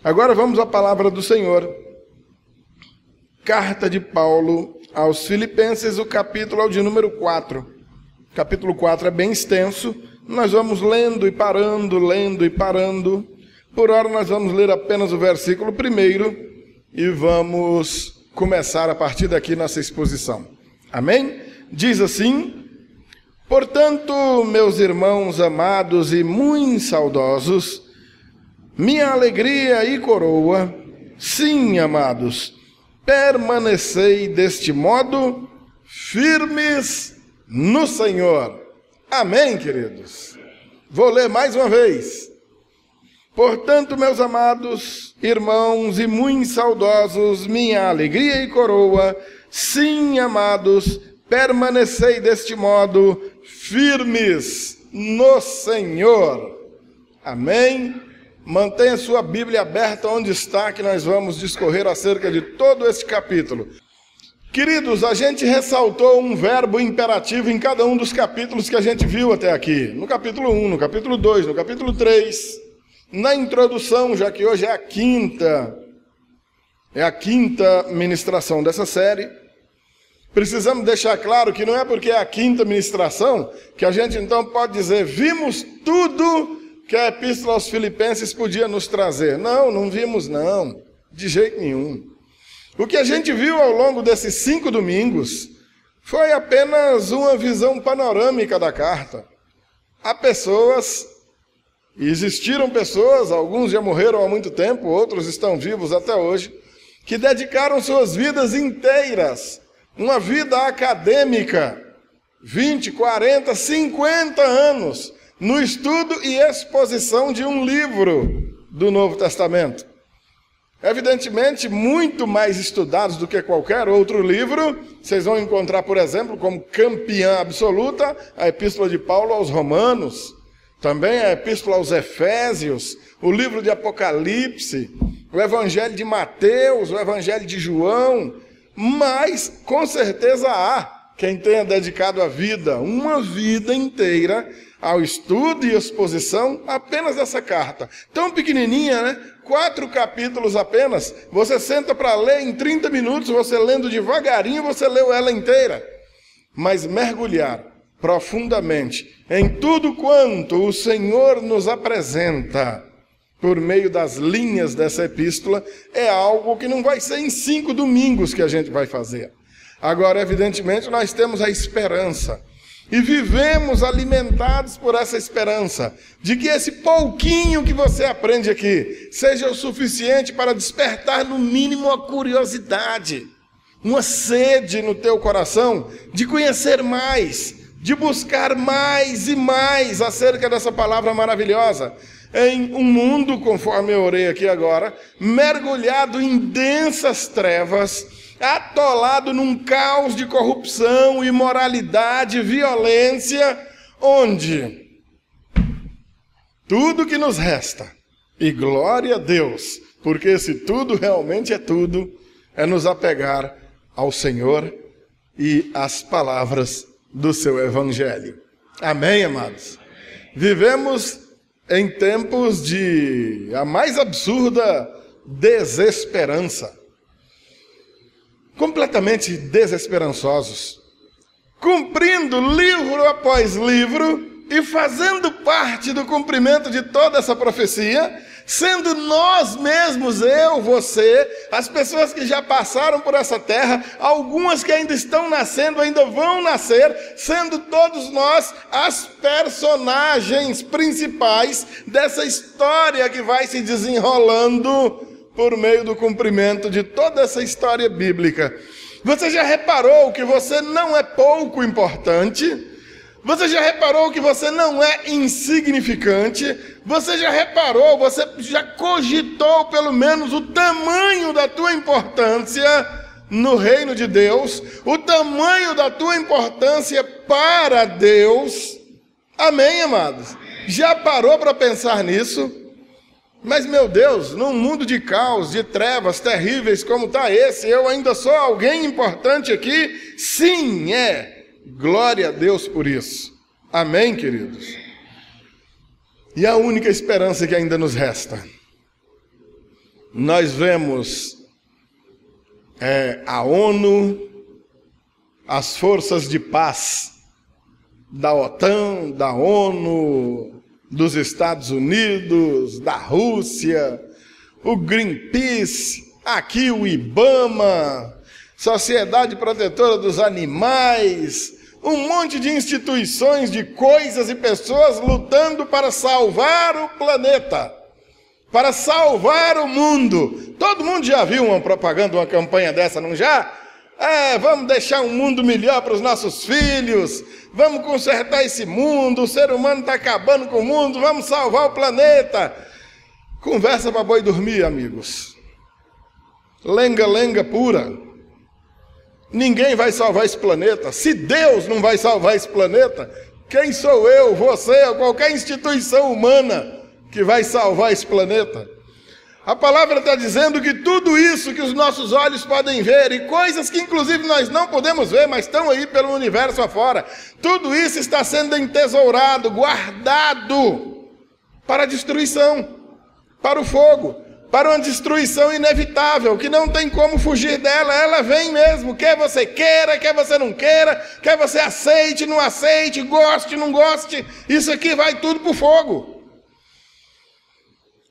Agora vamos à palavra do Senhor. Carta de Paulo aos Filipenses, o capítulo é o de número 4. O capítulo 4 é bem extenso, nós vamos lendo e parando. Por hora nós vamos ler apenas o versículo 1 e vamos começar a partir daqui nossa exposição. Amém? Diz assim: portanto, meus irmãos amados e muito saudosos, minha alegria e coroa, sim, amados, permanecei deste modo firmes no Senhor. Amém, queridos? Vou ler mais uma vez. Portanto, meus amados irmãos e muito saudosos, minha alegria e coroa, sim, amados, permanecei deste modo firmes no Senhor. Amém? Mantenha sua Bíblia aberta onde está, que nós vamos discorrer acerca de todo este capítulo. Queridos, a gente ressaltou um verbo imperativo em cada um dos capítulos que a gente viu até aqui. No capítulo 1, no capítulo 2, no capítulo 3. Na introdução, já que hoje é a quinta ministração dessa série, precisamos deixar claro que não é porque é a quinta ministração que a gente então pode dizer, vimos tudo que a Epístola aos Filipenses podia nos trazer. Não vimos não, de jeito nenhum. O que a gente viu ao longo desses 5 domingos foi apenas uma visão panorâmica da carta. Há pessoas, e existiram pessoas, alguns já morreram há muito tempo, outros estão vivos até hoje, que dedicaram suas vidas inteiras, uma vida acadêmica, 20, 40, 50 anos, no estudo e exposição de um livro do Novo Testamento. Evidentemente, muito mais estudados do que qualquer outro livro. Vocês vão encontrar, por exemplo, como campeã absoluta, a Epístola de Paulo aos Romanos, também a Epístola aos Efésios, o livro de Apocalipse, o Evangelho de Mateus, o Evangelho de João, mas com certeza há quem tenha dedicado a vida, uma vida inteira, ao estudo e exposição apenas dessa carta. Tão pequenininha, né? 4 capítulos apenas. Você senta para ler em 30 minutos, você lendo devagarinho, você leu ela inteira. Mas mergulhar profundamente em tudo quanto o Senhor nos apresenta por meio das linhas dessa epístola é algo que não vai ser em 5 domingos que a gente vai fazer. Agora, evidentemente, nós temos a esperança e vivemos alimentados por essa esperança de que esse pouquinho que você aprende aqui seja o suficiente para despertar no mínimo a curiosidade, uma sede no teu coração de conhecer mais, de buscar mais e mais acerca dessa palavra maravilhosa. Em um mundo, conforme eu orei aqui agora, mergulhado em densas trevas, atolado num caos de corrupção, imoralidade, violência, onde tudo que nos resta, e glória a Deus, porque esse tudo realmente é tudo, é nos apegar ao Senhor e às palavras do seu Evangelho. Amém, amados? Vivemos em tempos de a mais absurda desesperança. Completamente desesperançosos, cumprindo livro após livro e fazendo parte do cumprimento de toda essa profecia, sendo nós mesmos, eu, você, as pessoas que já passaram por essa terra, algumas que ainda estão nascendo, ainda vão nascer, sendo todos nós as personagens principais dessa história que vai se desenrolando por meio do cumprimento de toda essa história bíblica. Você já reparou que você não é pouco importante? Você já reparou que você não é insignificante? Você já reparou, você já cogitou pelo menos o tamanho da tua importância no reino de Deus? O tamanho da tua importância para Deus? Amém, amados? Já parou para pensar nisso? Mas, meu Deus, num mundo de caos, de trevas terríveis como está esse, eu ainda sou alguém importante aqui? Sim, é. Glória a Deus por isso. Amém, queridos? E a única esperança que ainda nos resta nós vemos a ONU, as forças de paz da OTAN, da ONU, dos Estados Unidos, da Rússia, o Greenpeace, aqui o IBAMA, Sociedade Protetora dos Animais, um monte de instituições, de coisas e pessoas lutando para salvar o planeta, para salvar o mundo. Todo mundo já viu uma propaganda, uma campanha dessa, não já? Vamos deixar um mundo melhor para os nossos filhos, vamos consertar esse mundo, o ser humano está acabando com o mundo, vamos salvar o planeta. Conversa para boi dormir, amigos. Lenga-lenga pura. Ninguém vai salvar esse planeta. Se Deus não vai salvar esse planeta, quem sou eu, você ou qualquer instituição humana que vai salvar esse planeta? A palavra está dizendo que tudo isso que os nossos olhos podem ver, e coisas que inclusive nós não podemos ver, mas estão aí pelo universo afora, tudo isso está sendo entesourado, guardado para a destruição, para o fogo, para uma destruição inevitável, que não tem como fugir dela, ela vem mesmo, quer você queira, quer você não queira, quer você aceite, não aceite, goste, não goste, isso aqui vai tudo para o fogo.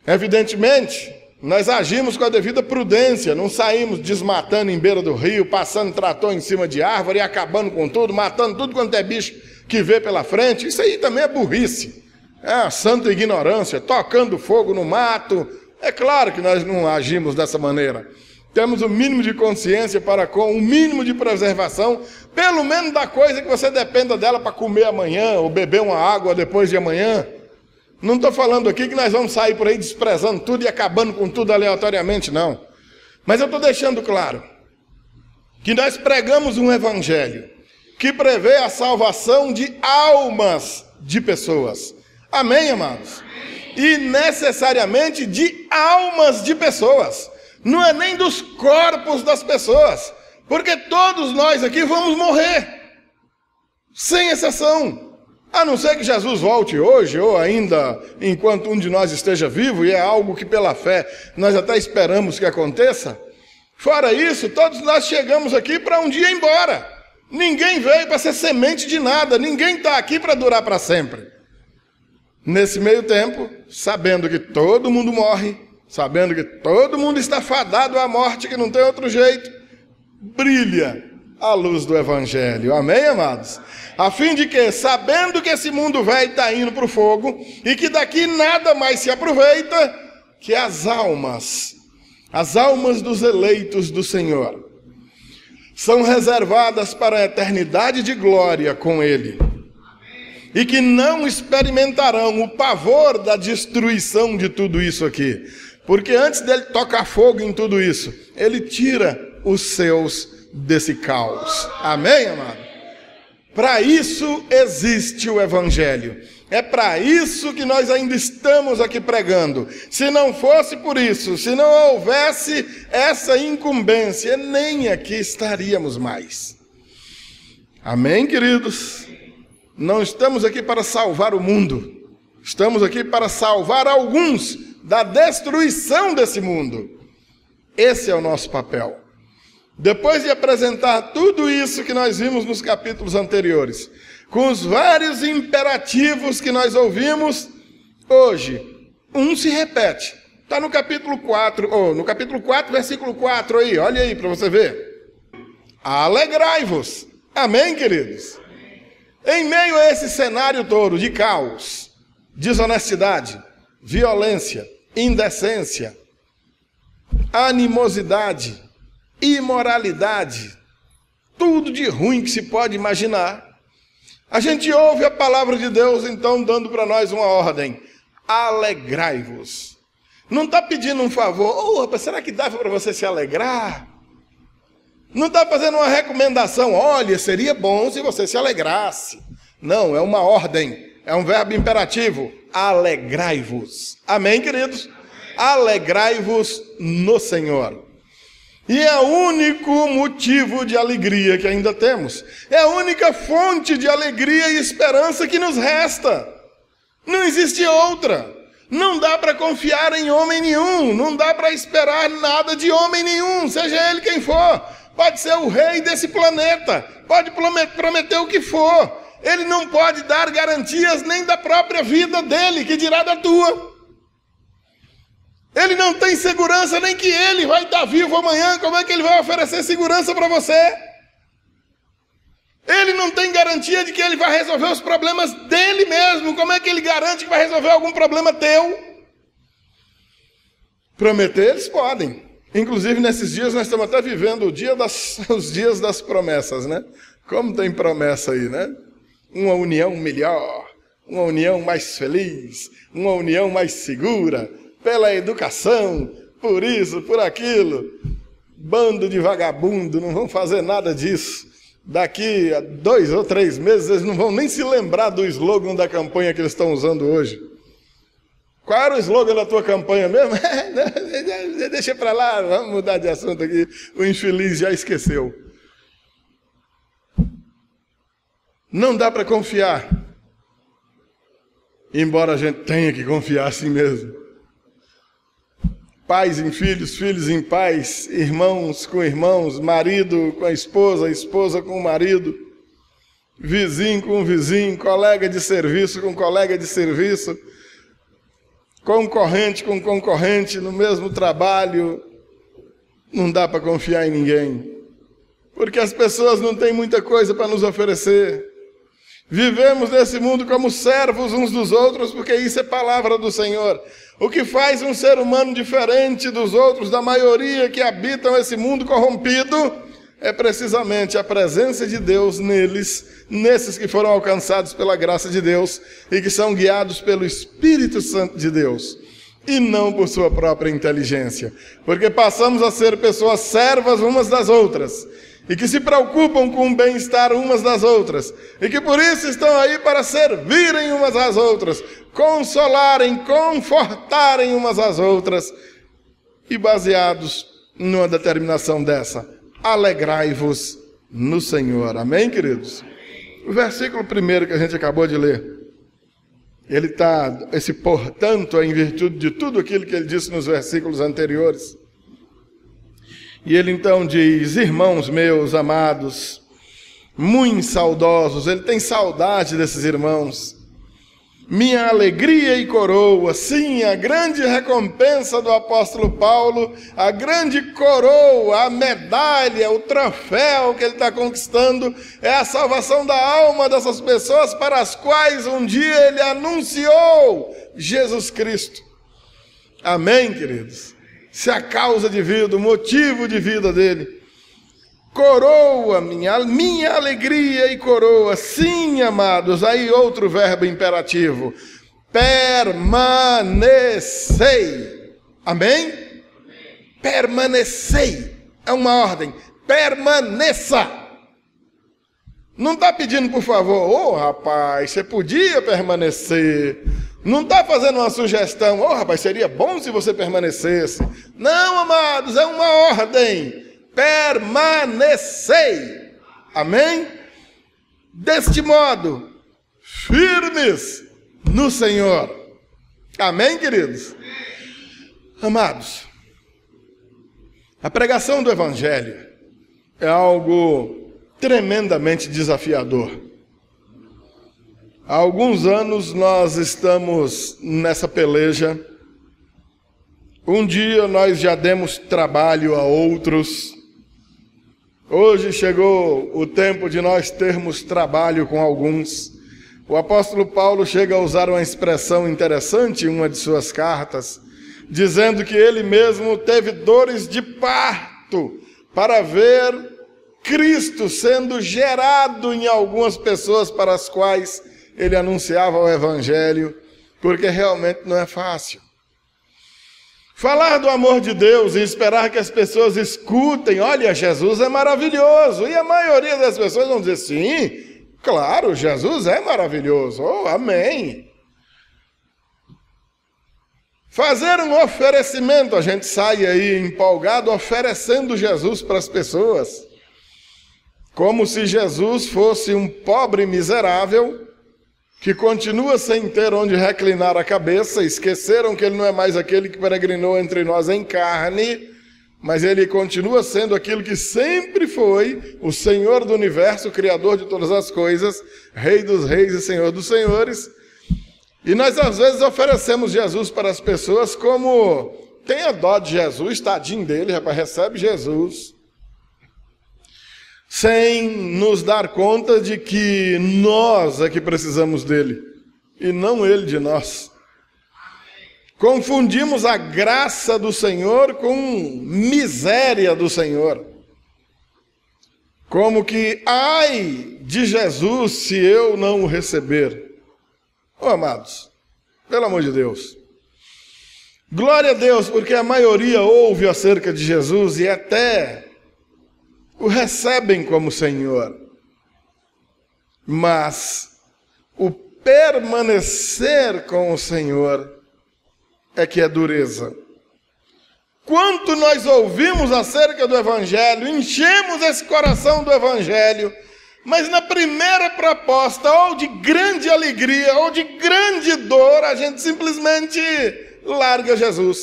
Evidentemente, nós agimos com a devida prudência, não saímos desmatando em beira do rio, passando trator em cima de árvore e acabando com tudo, matando tudo quanto é bicho que vê pela frente. Isso aí também é burrice, é a santa ignorância, tocando fogo no mato. É claro que nós não agimos dessa maneira. Temos o mínimo de consciência para com o mínimo de preservação, pelo menos da coisa que você dependa dela para comer amanhã, ou beber uma água depois de amanhã. Não estou falando aqui que nós vamos sair por aí desprezando tudo e acabando com tudo aleatoriamente, não. Mas eu estou deixando claro que nós pregamos um evangelho que prevê a salvação de almas de pessoas. Amém, amados? E necessariamente de almas de pessoas. Não é nem dos corpos das pessoas. Porque todos nós aqui vamos morrer. Sem exceção. A não ser que Jesus volte hoje, ou ainda enquanto um de nós esteja vivo, e é algo que pela fé nós até esperamos que aconteça. Fora isso, todos nós chegamos aqui para um dia ir embora. Ninguém veio para ser semente de nada, ninguém está aqui para durar para sempre. Nesse meio tempo, sabendo que todo mundo morre, sabendo que todo mundo está fadado à morte, que não tem outro jeito, brilha a luz do Evangelho. Amém, amados? A fim de que, sabendo que esse mundo velho está indo para o fogo, e que daqui nada mais se aproveita, que as almas dos eleitos do Senhor, são reservadas para a eternidade de glória com Ele, e que não experimentarão o pavor da destruição de tudo isso aqui, porque antes dele tocar fogo em tudo isso, Ele tira os seus desse caos. Amém, amado? Para isso existe o Evangelho. É para isso que nós ainda estamos aqui pregando. Se não fosse por isso, se não houvesse essa incumbência, nem aqui estaríamos mais. Amém, queridos? Não estamos aqui para salvar o mundo. Estamos aqui para salvar alguns da destruição desse mundo. Esse é o nosso papel. Depois de apresentar tudo isso que nós vimos nos capítulos anteriores, com os vários imperativos que nós ouvimos, hoje, um se repete. Está no capítulo 4, no capítulo 4, versículo 4 aí, olha aí para você ver. Alegrai-vos. Amém, queridos? Em meio a esse cenário todo de caos, desonestidade, violência, indecência, animosidade, imoralidade, tudo de ruim que se pode imaginar, a gente ouve a palavra de Deus, então, dando para nós uma ordem: alegrai-vos. Não está pedindo um favor: rapaz, será que dava para você se alegrar? Não está fazendo uma recomendação: olha, seria bom se você se alegrasse. Não, é uma ordem, é um verbo imperativo: alegrai-vos. Amém, queridos? Alegrai-vos no Senhor. E é o único motivo de alegria que ainda temos. É a única fonte de alegria e esperança que nos resta. Não existe outra. Não dá para confiar em homem nenhum, não dá para esperar nada de homem nenhum, seja ele quem for. Pode ser o rei desse planeta, pode prometer o que for. Ele não pode dar garantias nem da própria vida dele, que dirá da tua. Ele não tem segurança nem que ele vai estar vivo amanhã. Como é que ele vai oferecer segurança para você? Ele não tem garantia de que ele vai resolver os problemas dele mesmo. Como é que ele garante que vai resolver algum problema teu? Prometer eles podem. Inclusive nesses dias nós estamos até vivendo os dias das promessas, né? Como tem promessa aí, né? Uma união melhor, uma união mais feliz, uma união mais segura, pela educação, por isso, por aquilo. Bando de vagabundo, não vão fazer nada disso. Daqui a 2 ou 3 meses eles não vão nem se lembrar do slogan da campanha que eles estão usando hoje. Qual era o slogan da tua campanha mesmo? Deixa para lá, vamos mudar de assunto aqui. O infeliz já esqueceu. Não dá para confiar. Embora a gente tenha que confiar assim mesmo. Pais em filhos, filhos em pais, irmãos com irmãos, marido com a esposa com o marido, vizinho com vizinho, colega de serviço com colega de serviço, concorrente com concorrente no mesmo trabalho. Não dá para confiar em ninguém, porque as pessoas não têm muita coisa para nos oferecer. Vivemos nesse mundo como servos uns dos outros, porque isso é palavra do Senhor. O que faz um ser humano diferente dos outros, da maioria que habitam esse mundo corrompido, é precisamente a presença de Deus neles, nesses que foram alcançados pela graça de Deus e que são guiados pelo Espírito Santo de Deus, e não por sua própria inteligência. Porque passamos a ser pessoas servas umas das outras, e que se preocupam com o bem-estar umas das outras, e que por isso estão aí para servirem umas às outras, consolarem, confortarem umas às outras, e baseados numa determinação dessa: alegrai-vos no Senhor. Amém, queridos? O versículo 1 que a gente acabou de ler, ele está, esse portanto, é em virtude de tudo aquilo que ele disse nos versículos anteriores. E ele então diz: irmãos meus amados, muito saudosos, ele tem saudade desses irmãos, minha alegria e coroa. Sim, a grande recompensa do apóstolo Paulo, a grande coroa, a medalha, o troféu que ele está conquistando, é a salvação da alma dessas pessoas para as quais um dia ele anunciou Jesus Cristo. Amém, queridos? Se a causa de vida, o motivo de vida dele. Coroa, minha alegria e coroa. Sim, amados, aí outro verbo imperativo. Permanecei. Amém? Permanecei. É uma ordem. Permaneça. Não está pedindo, por favor, rapaz, você podia permanecer. Não está fazendo uma sugestão, rapaz, seria bom se você permanecesse. Não, amados, é uma ordem. Permanecei. Amém? Deste modo, firmes no Senhor. Amém, queridos? Amados, a pregação do Evangelho é algo tremendamente desafiador. Há alguns anos nós estamos nessa peleja. Um dia nós já demos trabalho a outros. Hoje chegou o tempo de nós termos trabalho com alguns. O apóstolo Paulo chega a usar uma expressão interessante em uma de suas cartas, dizendo que ele mesmo teve dores de parto para ver Cristo sendo gerado em algumas pessoas para as quais ele anunciava o Evangelho, porque realmente não é fácil. Falar do amor de Deus e esperar que as pessoas escutem: olha, Jesus é maravilhoso. E a maioria das pessoas vão dizer: sim, claro, Jesus é maravilhoso. Oh, amém. Fazer um oferecimento, a gente sai aí empolgado oferecendo Jesus para as pessoas, como se Jesus fosse um pobre miserável que continua sem ter onde reclinar a cabeça, esqueceram que ele não é mais aquele que peregrinou entre nós em carne, mas ele continua sendo aquilo que sempre foi, o Senhor do universo, o Criador de todas as coisas, Rei dos reis e Senhor dos senhores. E nós às vezes oferecemos Jesus para as pessoas como, tenha dó de Jesus, tadinho dele, rapaz, recebe Jesus, sem nos dar conta de que nós é que precisamos dele, e não ele de nós. Confundimos a graça do Senhor com miséria do Senhor. Como que, ai de Jesus se eu não o receber. Oh, amados, pelo amor de Deus. Glória a Deus, porque a maioria ouve acerca de Jesus e até o recebem como Senhor. Mas o permanecer com o Senhor é que é dureza. Quanto nós ouvimos acerca do Evangelho, enchemos esse coração do Evangelho, mas na primeira proposta, ou de grande alegria, ou de grande dor, a gente simplesmente larga Jesus.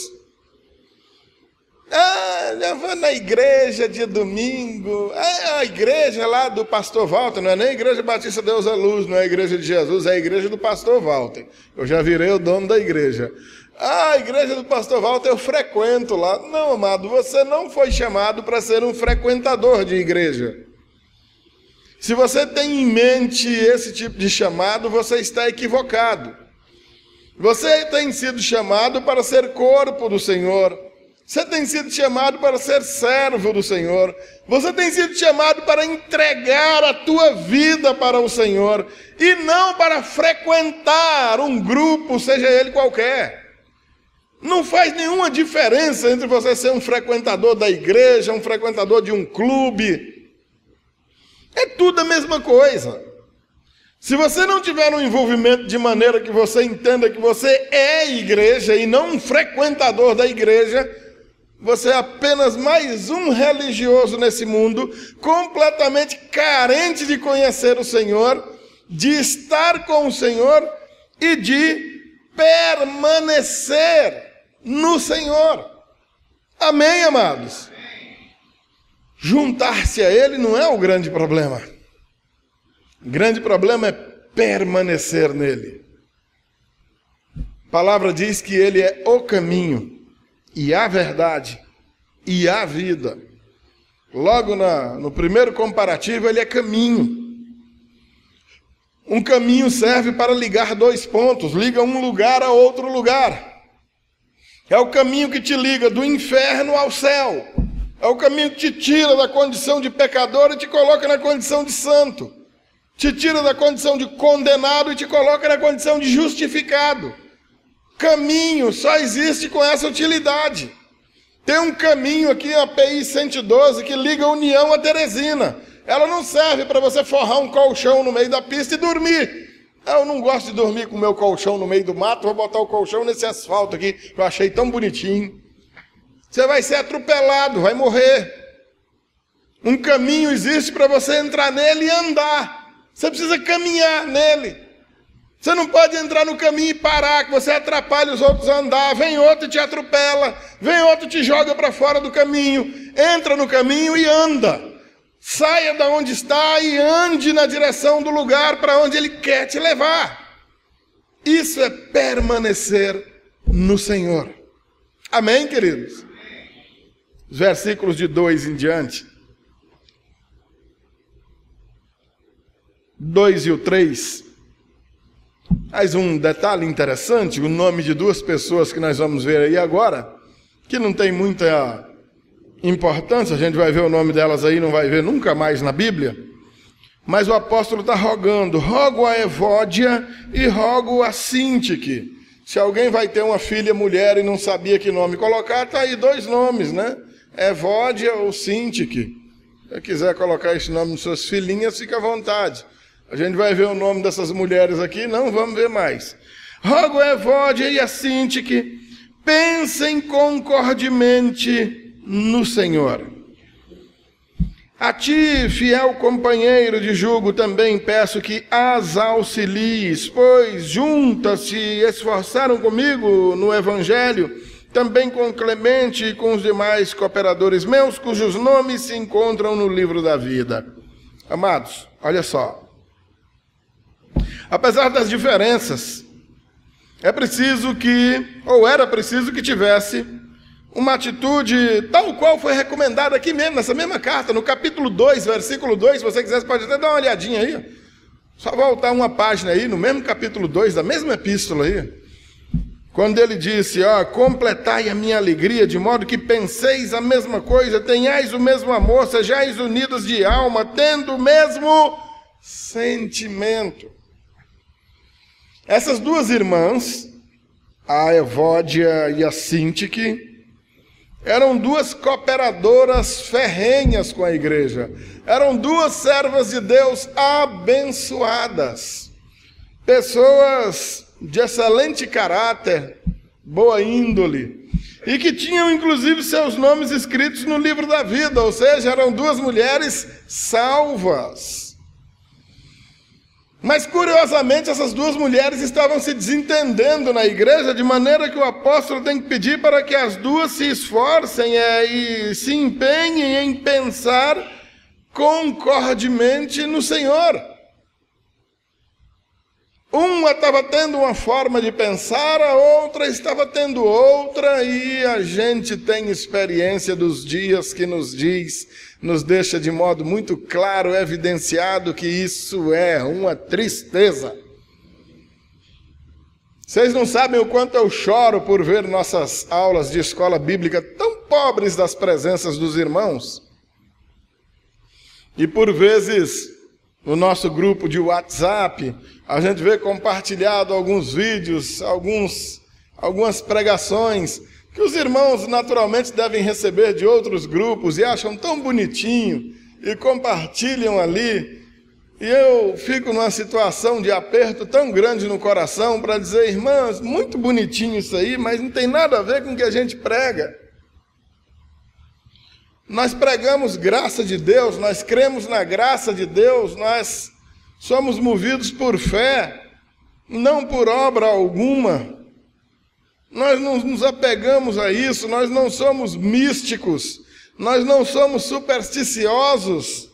Eu vou na igreja de domingo, a igreja lá do pastor Walter, não é nem a igreja Batista Deus é Luz, não é a igreja de Jesus, é a igreja do pastor Walter. Eu já virei o dono da igreja. A igreja do pastor Walter eu frequento lá. Não, amado, você não foi chamado para ser um frequentador de igreja. Se você tem em mente esse tipo de chamado, você está equivocado. Você tem sido chamado para ser corpo do Senhor. Você tem sido chamado para ser servo do Senhor. Você tem sido chamado para entregar a tua vida para o Senhor. E não para frequentar um grupo, seja ele qualquer. Não faz nenhuma diferença entre você ser um frequentador da igreja, um frequentador de um clube. É tudo a mesma coisa. Se você não tiver um envolvimento de maneira que você entenda que você é igreja e não um frequentador da igreja, você é apenas mais um religioso nesse mundo, completamente carente de conhecer o Senhor, de estar com o Senhor e de permanecer no Senhor. Amém, amados? Juntar-se a Ele não é o grande problema. O grande problema é permanecer nele. A palavra diz que Ele é o caminho, e a verdade, e a vida. Logo no primeiro comparativo, Ele é caminho. Um caminho serve para ligar dois pontos, liga um lugar a outro lugar. É o caminho que te liga do inferno ao céu. É o caminho que te tira da condição de pecador e te coloca na condição de santo. Te tira da condição de condenado e te coloca na condição de justificado. Caminho só existe com essa utilidade. Tem um caminho aqui, a PI 112, que liga a União a Teresina. Ela não serve para você forrar um colchão no meio da pista e dormir. Eu não gosto de dormir com o meu colchão no meio do mato, vou botar o colchão nesse asfalto aqui, que eu achei tão bonitinho. Você vai ser atropelado, vai morrer. Um caminho existe para você entrar nele e andar. Você precisa caminhar nele. Você não pode entrar no caminho e parar, que você atrapalha os outros a andar. Vem outro e te atropela, vem outro e te joga para fora do caminho. Entra no caminho e anda. Saia da onde está e ande na direção do lugar para onde Ele quer te levar. Isso é permanecer no Senhor. Amém, queridos? Os versículos de 2 em diante. 2 e o 3. Mais um detalhe interessante, o nome de duas pessoas que nós vamos ver aí agora, que não tem muita importância, a gente vai ver o nome delas aí, não vai ver nunca mais na Bíblia, mas o apóstolo está rogando, rogo a Evódia e rogo a Sintique. Se alguém vai ter uma filha mulher e não sabia que nome colocar, está aí dois nomes, né? Evódia ou Sintique. Se quiser colocar esse nome nas suas filhinhas, fica à vontade. A gente vai ver o nome dessas mulheres aqui, não vamos ver mais. Rogo a Evódia e a Sintique, pensem concordemente no Senhor. A ti, fiel companheiro de jugo, também peço que as auxilies, pois juntas se esforçaram comigo no Evangelho, também com Clemente e com os demais cooperadores meus, cujos nomes se encontram no livro da vida. Amados, olha só. Apesar das diferenças, era preciso que tivesse uma atitude tal qual foi recomendada aqui mesmo, nessa mesma carta, no capítulo 2, versículo 2, se você quiser, você pode até dar uma olhadinha aí. Só voltar uma página aí, no mesmo capítulo 2, da mesma epístola aí. Quando ele disse, completai a minha alegria, de modo que penseis a mesma coisa, tenhais o mesmo amor, sejais unidos de alma, tendo o mesmo sentimento. Essas duas irmãs, a Evódia e a Sintique, eram duas cooperadoras ferrenhas com a igreja. Eram duas servas de Deus abençoadas. Pessoas de excelente caráter, boa índole, e que tinham inclusive seus nomes escritos no livro da vida, ou seja, eram duas mulheres salvas. Mas, curiosamente, essas duas mulheres estavam se desentendendo na igreja, de maneira que o apóstolo tem que pedir para que as duas se esforcem e se empenhem em pensar concordemente no Senhor. Uma estava tendo uma forma de pensar, a outra estava tendo outra, e a gente tem experiência dos dias que nos deixa de modo muito claro, evidenciado, que isso é uma tristeza. Vocês não sabem o quanto eu choro por ver nossas aulas de escola bíblica tão pobres das presenças dos irmãos. E por vezes, no nosso grupo de WhatsApp, a gente vê compartilhado alguns vídeos, algumas pregações, que os irmãos naturalmente devem receber de outros grupos e acham tão bonitinho e compartilham ali. E eu fico numa situação de aperto tão grande no coração para dizer, irmãs, muito bonitinho isso aí, mas não tem nada a ver com o que a gente prega. Nós pregamos graça de Deus, nós cremos na graça de Deus, nós somos movidos por fé, não por obra alguma. Nós não nos apegamos a isso, nós não somos místicos, nós não somos supersticiosos.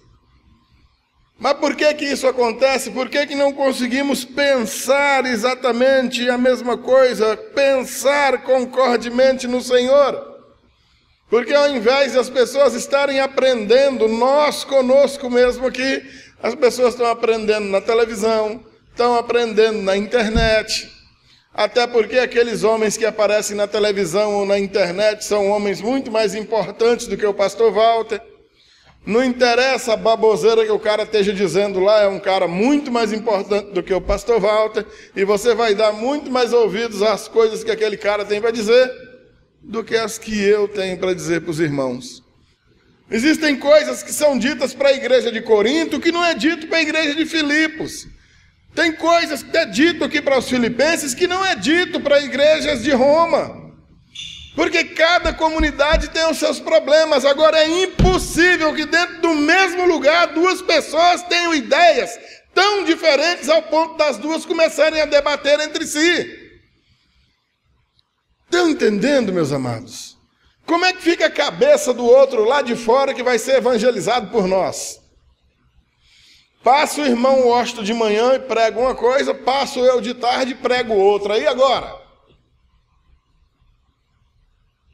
Mas por que isso acontece? Por que não conseguimos pensar exatamente a mesma coisa, pensar concordemente no Senhor? Porque ao invés de as pessoas estarem aprendendo, nós conosco mesmo aqui, as pessoas estão aprendendo na televisão, estão aprendendo na internet. Até porque aqueles homens que aparecem na televisão ou na internet são homens muito mais importantes do que o pastor Walter. Não interessa a baboseira que o cara esteja dizendo lá, é um cara muito mais importante do que o pastor Walter, e você vai dar muito mais ouvidos às coisas que aquele cara tem para dizer do que as que eu tenho para dizer para os irmãos. Existem coisas que são ditas para a igreja de Corinto que não é dito para a igreja de Filipos. Tem coisas que é dito aqui para os filipenses que não é dito para igrejas de Roma. Porque cada comunidade tem os seus problemas. Agora é impossível que dentro do mesmo lugar duas pessoas tenham ideias tão diferentes ao ponto das duas começarem a debater entre si. Estão entendendo, meus amados? Como é que fica a cabeça do outro lá de fora que vai ser evangelizado por nós? Passa o irmão Washington de manhã e prega uma coisa, passo eu de tarde e prego outra. E agora?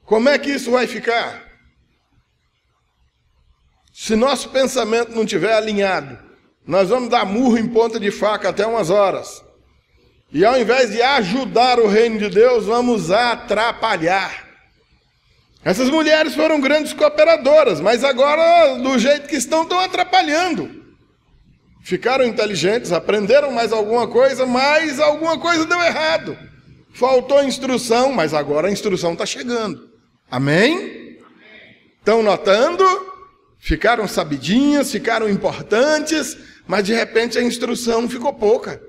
Como é que isso vai ficar? Se nosso pensamento não estiver alinhado, nós vamos dar murro em ponta de faca até umas horas. E ao invés de ajudar o reino de Deus, vamos atrapalhar. Essas mulheres foram grandes cooperadoras, mas agora, do jeito que estão atrapalhando. Ficaram inteligentes, aprenderam mais alguma coisa, mas alguma coisa deu errado. Faltou instrução, mas agora a instrução está chegando. Amém? Estão notando? Ficaram sabidinhas, ficaram importantes, mas de repente a instrução ficou pouca.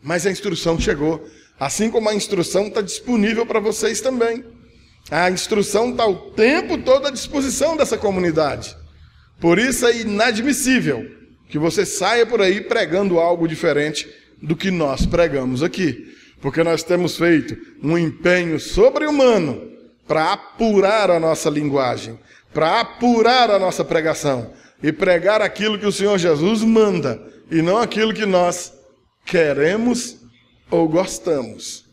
Mas a instrução chegou. Assim como a instrução está disponível para vocês também. A instrução está o tempo todo à disposição dessa comunidade. Por isso é inadmissível que você saia por aí pregando algo diferente do que nós pregamos aqui. Porque nós temos feito um empenho sobre-humano para apurar a nossa linguagem, para apurar a nossa pregação e pregar aquilo que o Senhor Jesus manda e não aquilo que nós queremos ou gostamos.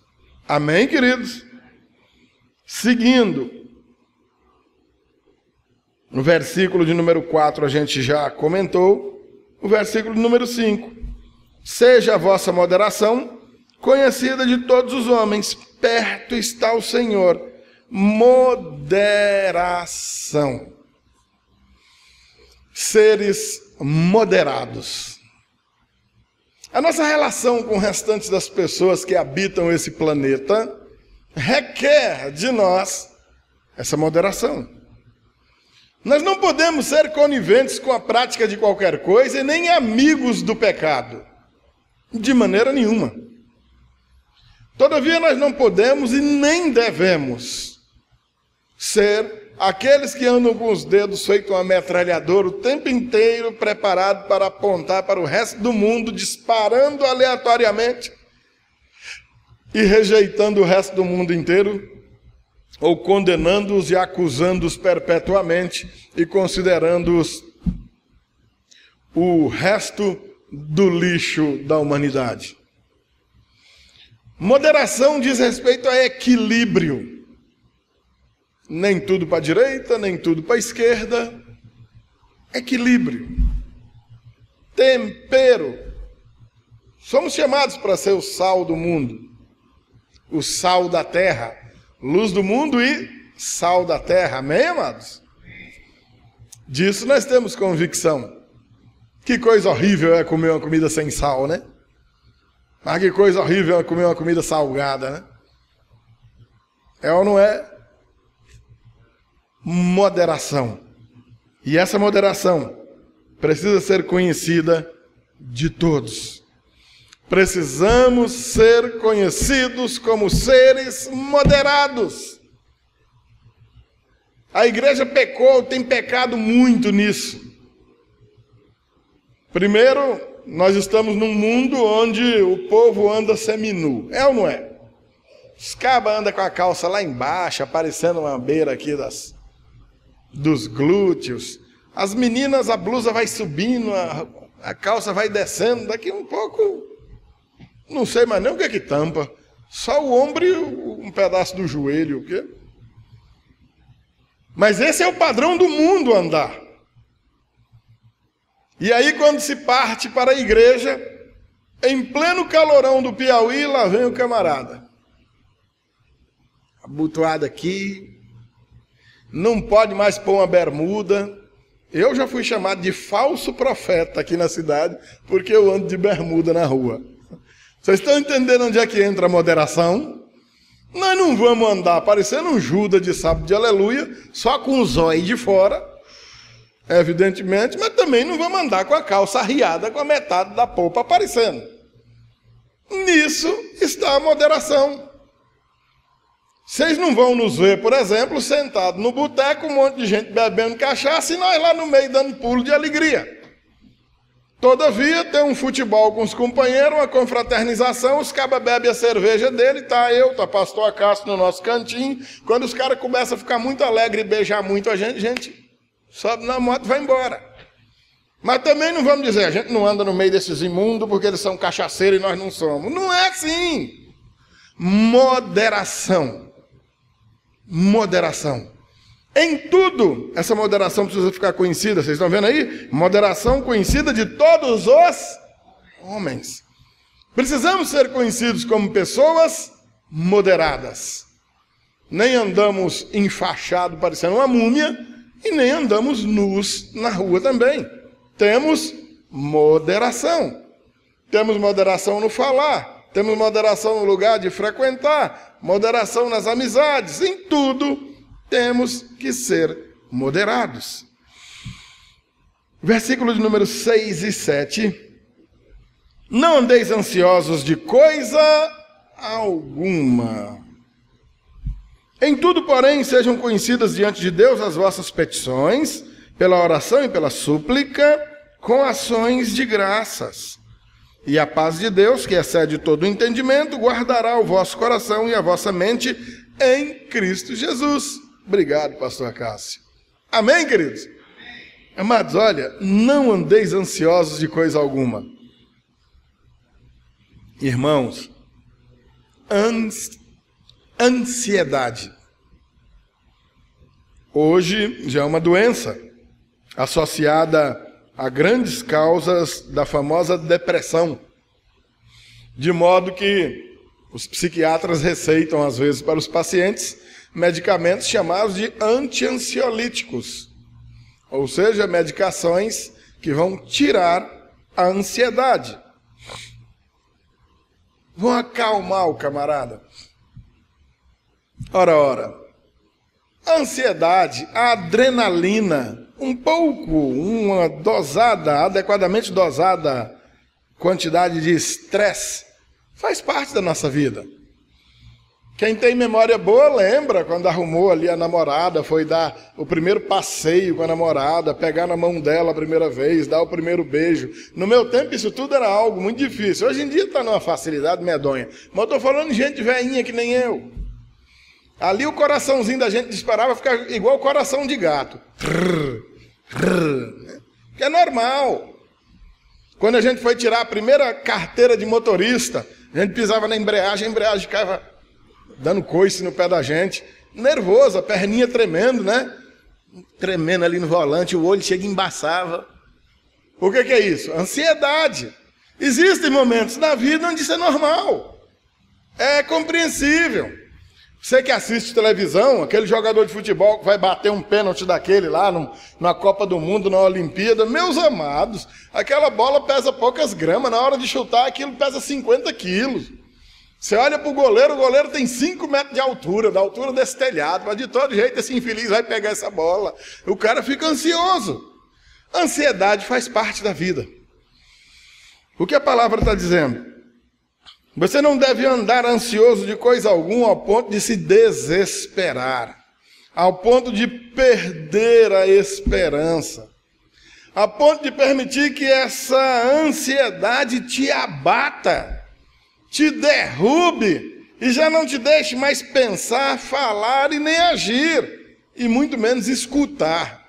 Amém, queridos? Seguindo, no versículo de número 4 a gente já comentou, o versículo de número 5. Seja a vossa moderação conhecida de todos os homens, perto está o Senhor. Moderação. Seres moderados. A nossa relação com o restante das pessoas que habitam esse planeta requer de nós essa moderação. Nós não podemos ser coniventes com a prática de qualquer coisa e nem amigos do pecado. De maneira nenhuma. Todavia, nós não podemos e nem devemos ser aqueles que andam com os dedos feito uma metralhadora o tempo inteiro, preparado para apontar para o resto do mundo, disparando aleatoriamente e rejeitando o resto do mundo inteiro, ou condenando-os e acusando-os perpetuamente e considerando-os o resto do lixo da humanidade. Moderação diz respeito a equilíbrio. Nem tudo para a direita, nem tudo para a esquerda. Equilíbrio. Tempero. Somos chamados para ser o sal do mundo. O sal da terra. Luz do mundo e sal da terra. Amém, amados? Disso nós temos convicção. Que coisa horrível é comer uma comida sem sal, né? Mas que coisa horrível é comer uma comida salgada, né? É ou não é? Moderação. E essa moderação precisa ser conhecida de todos. Precisamos ser conhecidos como seres moderados. A igreja pecou, tem pecado muito nisso. Primeiro, nós estamos num mundo onde o povo anda seminu. É ou não é? Os cabas andam com a calça lá embaixo, aparecendo uma beira aqui dos glúteos. As meninas, a blusa vai subindo, a calça vai descendo. Daqui um pouco, não sei mais nem o que é que tampa. Só o ombro e um pedaço do joelho. O quê? Mas esse é o padrão do mundo andar. E aí quando se parte para a igreja, em pleno calorão do Piauí, lá vem o camarada. Abotoado aqui, não pode mais pôr uma bermuda. Eu já fui chamado de falso profeta aqui na cidade, porque eu ando de bermuda na rua. Vocês estão entendendo onde é que entra a moderação? Nós não vamos andar parecendo um Judas de sábado de aleluia, só com o zóio de fora, evidentemente, mas também não vamos andar com a calça arriada, com a metade da polpa aparecendo. Nisso está a moderação. Vocês não vão nos ver, por exemplo, sentados no boteco, um monte de gente bebendo cachaça e nós lá no meio dando pulo de alegria. Todavia, tem um futebol com os companheiros, uma confraternização, os cabas bebem a cerveja dele, tá pastor Acácio no nosso cantinho. Quando os caras começam a ficar muito alegres e beijar muito a gente sobe na moto e vai embora. Mas também não vamos dizer, a gente não anda no meio desses imundos porque eles são cachaceiros e nós não somos. Não é assim. Moderação. Moderação. Em tudo, essa moderação precisa ficar conhecida. Vocês estão vendo aí? Moderação conhecida de todos os homens. Precisamos ser conhecidos como pessoas moderadas. Nem andamos enfaixados parecendo uma múmia e nem andamos nus na rua também. Temos moderação. Temos moderação no falar. Temos moderação no lugar de frequentar. Moderação nas amizades. Em tudo temos que ser moderados. Versículo de número 6 e 7. Não andeis ansiosos de coisa alguma. Em tudo, porém, sejam conhecidas diante de Deus as vossas petições, pela oração e pela súplica, com ações de graças. E a paz de Deus, que excede todo o entendimento, guardará o vosso coração e a vossa mente em Cristo Jesus. Obrigado, pastor Cássio. Amém, queridos? Amém. Amados, olha, não andeis ansiosos de coisa alguma. Irmãos, ansiedade. Hoje já é uma doença associada a grandes causas da famosa depressão. De modo que os psiquiatras receitam, às vezes, para os pacientes, medicamentos chamados de anti-ansiolíticos. Ou seja, medicações que vão tirar a ansiedade. Vão acalmar o camarada. Ora. A ansiedade, a adrenalina, uma dosada, adequadamente dosada quantidade de estresse, faz parte da nossa vida. Quem tem memória boa lembra quando arrumou ali a namorada, foi dar o primeiro passeio com a namorada, pegar na mão dela a primeira vez, dar o primeiro beijo. No meu tempo isso tudo era algo muito difícil. Hoje em dia está numa facilidade medonha. Mas eu estou falando de gente velhinha que nem eu. Ali o coraçãozinho da gente disparava, ficava igual o coração de gato. Que é normal. Quando a gente foi tirar a primeira carteira de motorista, a gente pisava na embreagem, a embreagem ficava dando coice no pé da gente. Nervoso, a perninha tremendo, né? Tremendo ali no volante, o olho chega e embaçava. O que é isso? Ansiedade. Existem momentos na vida onde isso é normal. É compreensível. Você que assiste televisão, aquele jogador de futebol que vai bater um pênalti daquele lá na Copa do Mundo, na Olimpíada, meus amados, aquela bola pesa poucas gramas, na hora de chutar aquilo pesa 50 quilos. Você olha para o goleiro tem 5 metros de altura, da altura desse telhado, mas de todo jeito esse infeliz vai pegar essa bola. O cara fica ansioso. Ansiedade faz parte da vida. O que a palavra está dizendo? Você não deve andar ansioso de coisa alguma ao ponto de se desesperar, ao ponto de perder a esperança, a ponto de permitir que essa ansiedade te abata, te derrube e já não te deixe mais pensar, falar e nem agir, e muito menos escutar.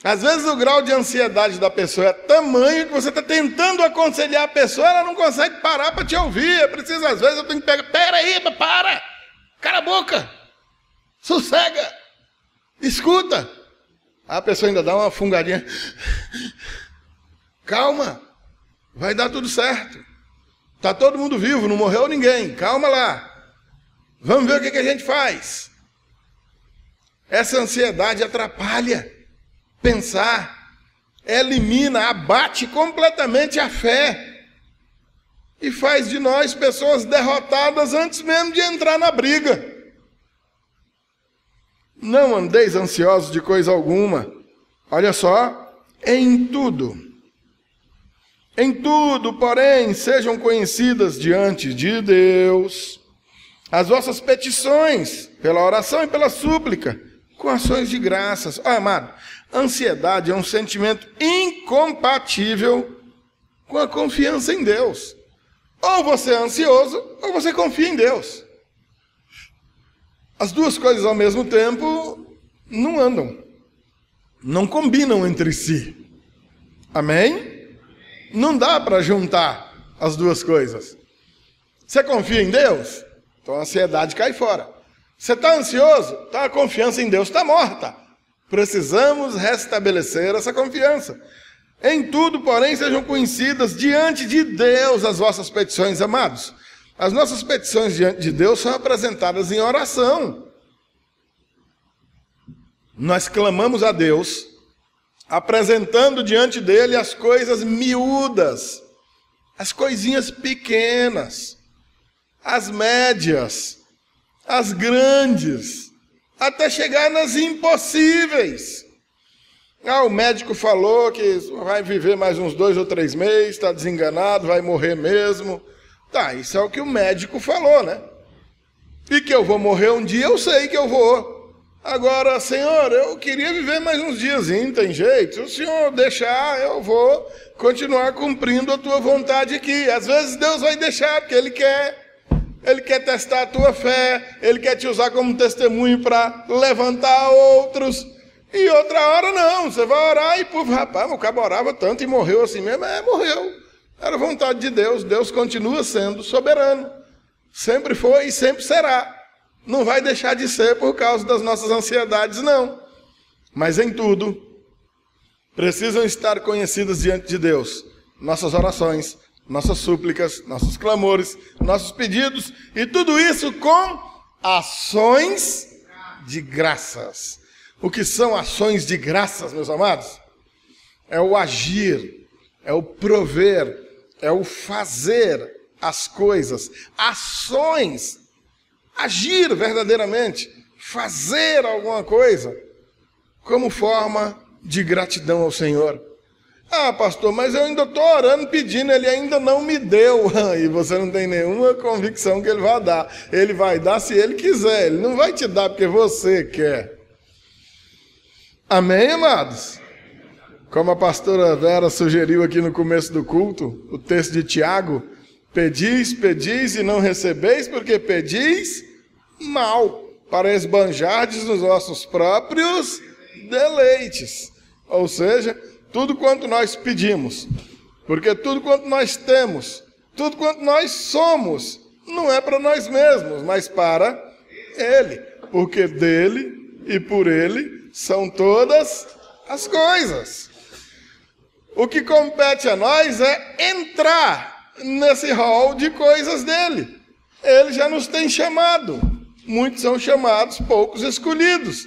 Às vezes o grau de ansiedade da pessoa é tamanho que você está tentando aconselhar a pessoa, ela não consegue parar para te ouvir. É preciso, às vezes, eu tenho que pegar, peraí, para, cala a boca, sossega, escuta. A pessoa ainda dá uma fungadinha. Calma, vai dar tudo certo. Está todo mundo vivo, não morreu ninguém, calma lá. Vamos ver o que a gente faz. Essa ansiedade atrapalha pensar, elimina, abate completamente a fé e faz de nós pessoas derrotadas antes mesmo de entrar na briga. Não andeis ansiosos de coisa alguma. Olha só, em tudo, porém, sejam conhecidas diante de Deus as vossas petições, pela oração e pela súplica, com ações de graças. Amado, ansiedade é um sentimento incompatível com a confiança em Deus. Ou você é ansioso, ou você confia em Deus. As duas coisas ao mesmo tempo não andam, não combinam entre si. Amém? Não dá para juntar as duas coisas. Você confia em Deus? Então a ansiedade cai fora. Você está ansioso? Então a confiança em Deus está morta. Precisamos restabelecer essa confiança. Em tudo, porém, sejam conhecidas diante de Deus as vossas petições, amados. As nossas petições diante de Deus são apresentadas em oração. Nós clamamos a Deus, apresentando diante dele as coisas miúdas, as coisinhas pequenas, as médias, as grandes, até chegar nas impossíveis. O médico falou que vai viver mais uns 2 ou 3 meses, está desenganado, vai morrer mesmo. Tá, isso é o que o médico falou, né? E que eu vou morrer um dia, eu sei que eu vou. Agora, Senhor, eu queria viver mais uns diazinhos, tem jeito. Se o Senhor deixar, eu vou continuar cumprindo a tua vontade aqui. Às vezes Deus vai deixar, porque Ele quer testar a tua fé, Ele quer te usar como testemunho para levantar outros. E outra hora não, você vai orar e, pô, rapaz, o cabo orava tanto e morreu assim mesmo. Morreu. Era vontade de Deus. Deus continua sendo soberano. Sempre foi e sempre será. Não vai deixar de ser por causa das nossas ansiedades, não. Mas em tudo, precisam estar conhecidas diante de Deus nossas orações, nossas súplicas, nossos clamores, nossos pedidos, e tudo isso com ações de graças. O que são ações de graças, meus amados? É o agir, é o prover, é o fazer as coisas, ações. Agir verdadeiramente, fazer alguma coisa, como forma de gratidão ao Senhor. Ah, pastor, mas eu ainda estou orando, pedindo, Ele ainda não me deu. E você não tem nenhuma convicção que Ele vai dar. Ele vai dar se Ele quiser, Ele não vai te dar porque você quer. Amém, amados? Como a pastora Vera sugeriu aqui no começo do culto, o texto de Tiago, pedis, pedis e não recebeis, porque pedis mal, para esbanjardes nos vossos próprios deleites. Ou seja, tudo quanto nós pedimos, porque tudo quanto nós temos, tudo quanto nós somos, não é para nós mesmos, mas para Ele, porque dele e por Ele são todas as coisas. O que compete a nós é entrar nesse hall de coisas dele. Ele já nos tem chamado. Muitos são chamados, poucos escolhidos.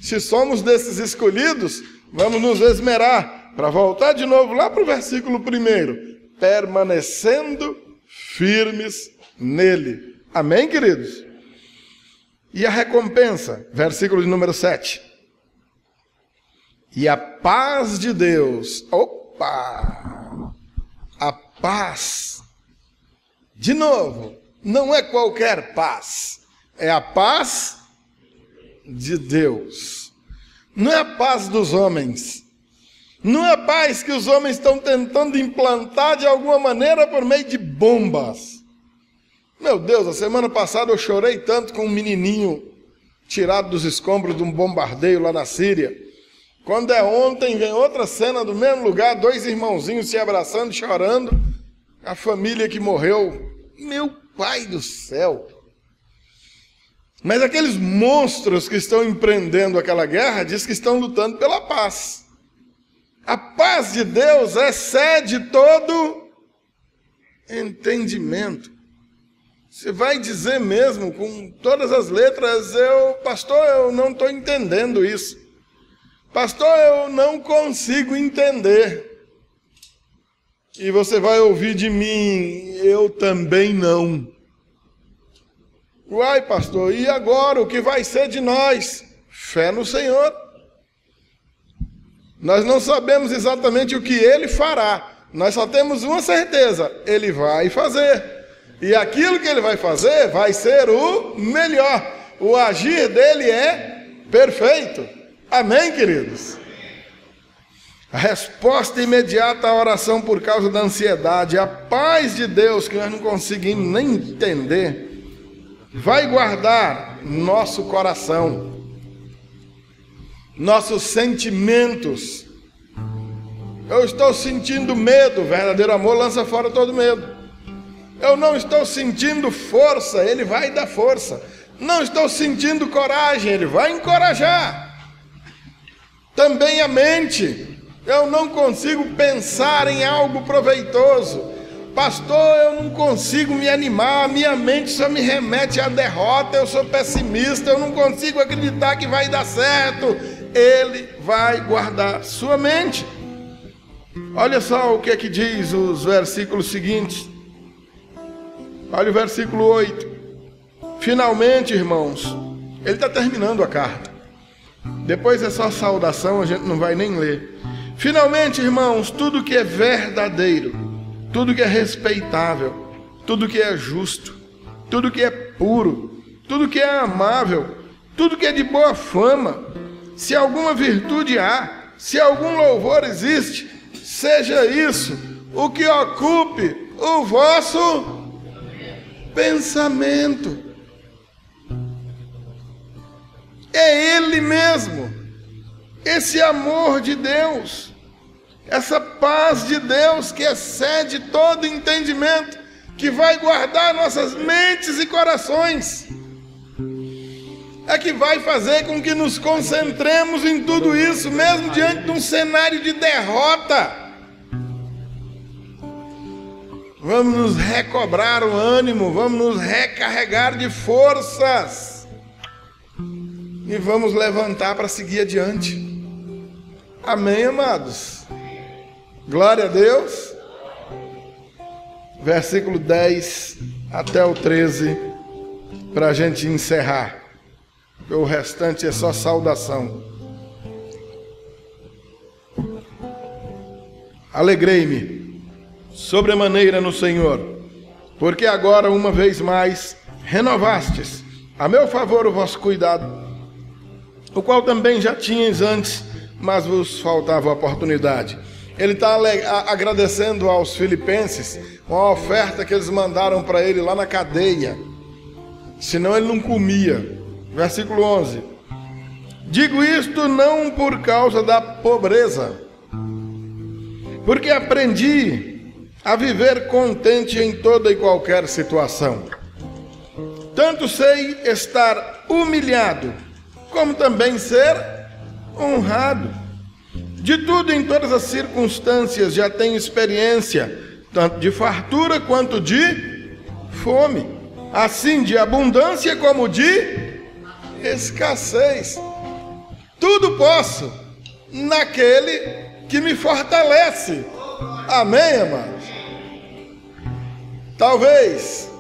Se somos desses escolhidos, vamos nos esmerar para voltar de novo lá para o versículo 1. Permanecendo firmes nele. Amém, queridos? E a recompensa, versículo de número 7. E a paz de Deus, a paz, de novo, não é qualquer paz, é a paz de Deus. Não é a paz dos homens, não é a paz que os homens estão tentando implantar de alguma maneira por meio de bombas. Meu Deus, a semana passada eu chorei tanto com um menininho tirado dos escombros de um bombardeio lá na Síria. Quando é ontem, vem outra cena do mesmo lugar, 2 irmãozinhos se abraçando, chorando, a família que morreu. Meu Pai do céu! Mas aqueles monstros que estão empreendendo aquela guerra, diz que estão lutando pela paz. A paz de Deus excede todo entendimento. Você vai dizer mesmo, com todas as letras, pastor, eu não estou entendendo isso. Pastor, eu não consigo entender. E você vai ouvir de mim, eu também não. Uai, pastor, e agora o que vai ser de nós? Fé no Senhor. Nós não sabemos exatamente o que Ele fará. Nós só temos uma certeza, Ele vai fazer. E aquilo que Ele vai fazer vai ser o melhor. O agir dEle é perfeito. Amém, queridos? A resposta imediata à oração por causa da ansiedade, a paz de Deus, que nós não conseguimos nem entender, vai guardar nosso coração, nossos sentimentos. Eu estou sentindo medo, o verdadeiro amor lança fora todo medo. Eu não estou sentindo força, Ele vai dar força. Não estou sentindo coragem, Ele vai encorajar. Também a mente, eu não consigo pensar em algo proveitoso. Pastor, eu não consigo me animar, minha mente só me remete à derrota, eu sou pessimista, eu não consigo acreditar que vai dar certo. Ele vai guardar sua mente. Olha só o que é que diz os versículos seguintes. Olha o versículo 8. Finalmente, irmãos, ele está terminando a carta. Depois é só saudação, a gente não vai nem ler. Finalmente, irmãos, tudo que é verdadeiro, tudo que é respeitável, tudo que é justo, tudo que é puro, tudo que é amável, tudo que é de boa fama, se alguma virtude há, se algum louvor existe, seja isso o que ocupe o vosso pensamento. É Ele mesmo, esse amor de Deus, essa paz de Deus que excede todo entendimento, que vai guardar nossas mentes e corações, é que vai fazer com que nos concentremos em tudo isso, mesmo diante de um cenário de derrota. Vamos nos recobrar o ânimo, vamos nos recarregar de forças e vamos levantar para seguir adiante. Amém, amados? Glória a Deus. Versículo 10 até o 13, para a gente encerrar. O restante é só saudação. Alegrei-me sobremaneira no Senhor, porque agora uma vez mais renovastes a meu favor o vosso cuidado, o qual também já tinhas antes, mas vos faltava oportunidade. Ele está agradecendo aos filipenses uma oferta que eles mandaram para ele lá na cadeia, senão ele não comia. Versículo 11: digo isto não por causa da pobreza, porque aprendi a viver contente em toda e qualquer situação. Tanto sei estar humilhado, como também ser honrado. De tudo em todas as circunstâncias já tenho experiência, tanto de fartura quanto de fome, assim de abundância como de escassez. Tudo posso naquele que me fortalece. Amém, amados? Talvez,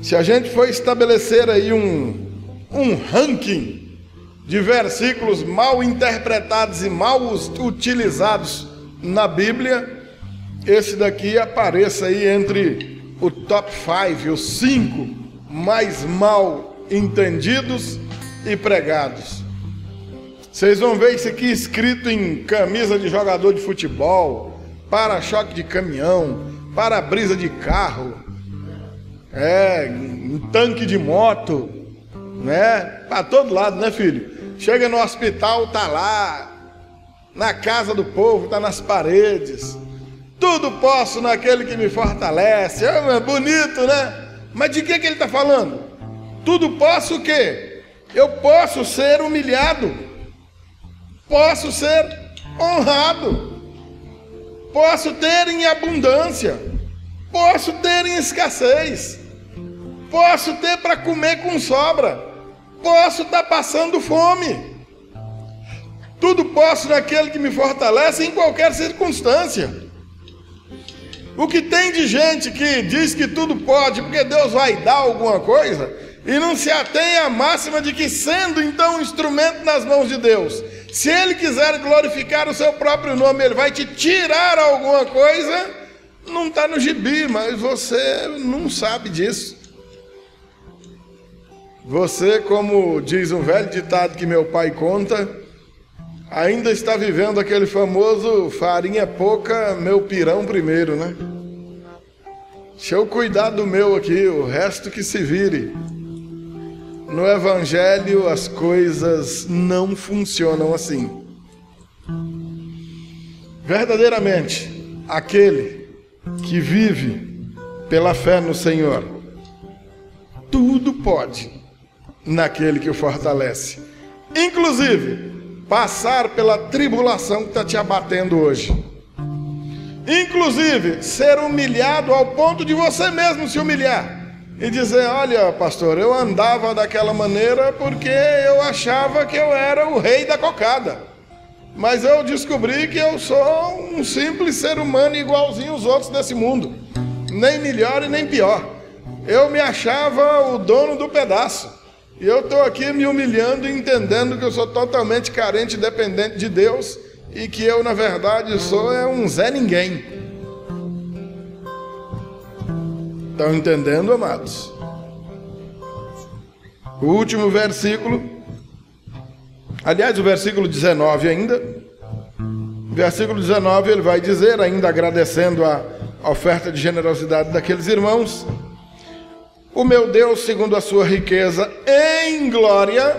se a gente for estabelecer aí um ranking de versículos mal interpretados e mal utilizados na Bíblia, esse daqui apareça aí entre o top 5, os 5 mais mal entendidos e pregados. Vocês vão ver isso aqui escrito em camisa de jogador de futebol, para-choque de caminhão, para-brisa de carro, um tanque de moto, né? Para todo lado, né, filho? Chega no hospital, tá lá, na casa do povo, tá nas paredes. Tudo posso naquele que me fortalece. É bonito, né? Mas de que ele está falando? Tudo posso o quê? Eu posso ser humilhado, posso ser honrado, posso ter em abundância, posso ter em escassez, posso ter para comer com sobra, posso estar passando fome. Tudo posso naquele que me fortalece em qualquer circunstância. O que tem de gente que diz que tudo pode porque Deus vai dar alguma coisa e não se atém à máxima de que, sendo então um instrumento nas mãos de Deus, se Ele quiser glorificar o seu próprio nome, Ele vai te tirar alguma coisa, não está no gibi, mas você não sabe disso. Você, como diz um velho ditado que meu pai conta, ainda está vivendo aquele famoso farinha pouca, meu pirão primeiro, né? Deixa eu cuidar do meu aqui, o resto que se vire. No Evangelho as coisas não funcionam assim. Verdadeiramente, aquele que vive pela fé no Senhor, tudo pode naquele que o fortalece. Inclusive, passar pela tribulação que está te abatendo hoje. Inclusive, ser humilhado ao ponto de você mesmo se humilhar e dizer: olha, pastor, eu andava daquela maneira porque eu achava que eu era o rei da cocada, mas eu descobri que eu sou um simples ser humano igualzinho os outros desse mundo, nem melhor e nem pior. Eu me achava o dono do pedaço, e eu estou aqui me humilhando e entendendo que eu sou totalmente carente e dependente de Deus, e que eu, na verdade, sou um Zé Ninguém. Estão entendendo, amados? O último versículo, aliás, o versículo 19 ainda. Versículo 19, ele vai dizer, ainda agradecendo a oferta de generosidade daqueles irmãos: o meu Deus, segundo a sua riqueza em glória,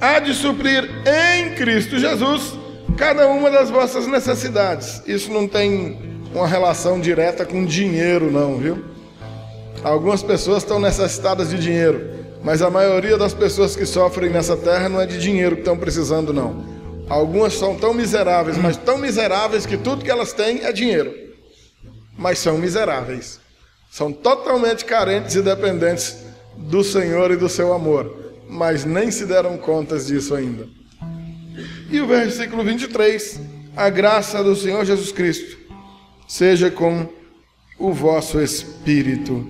há de suprir em Cristo Jesus cada uma das vossas necessidades. Isso não tem uma relação direta com dinheiro, não, viu? Algumas pessoas estão necessitadas de dinheiro, mas a maioria das pessoas que sofrem nessa terra não é de dinheiro que estão precisando, não. Algumas são tão miseráveis, mas tão miseráveis que tudo que elas têm é dinheiro. Mas são miseráveis. São totalmente carentes e dependentes do Senhor e do seu amor, mas nem se deram contas disso ainda. E o versículo 23, a graça do Senhor Jesus Cristo seja com o vosso espírito.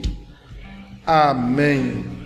Amém.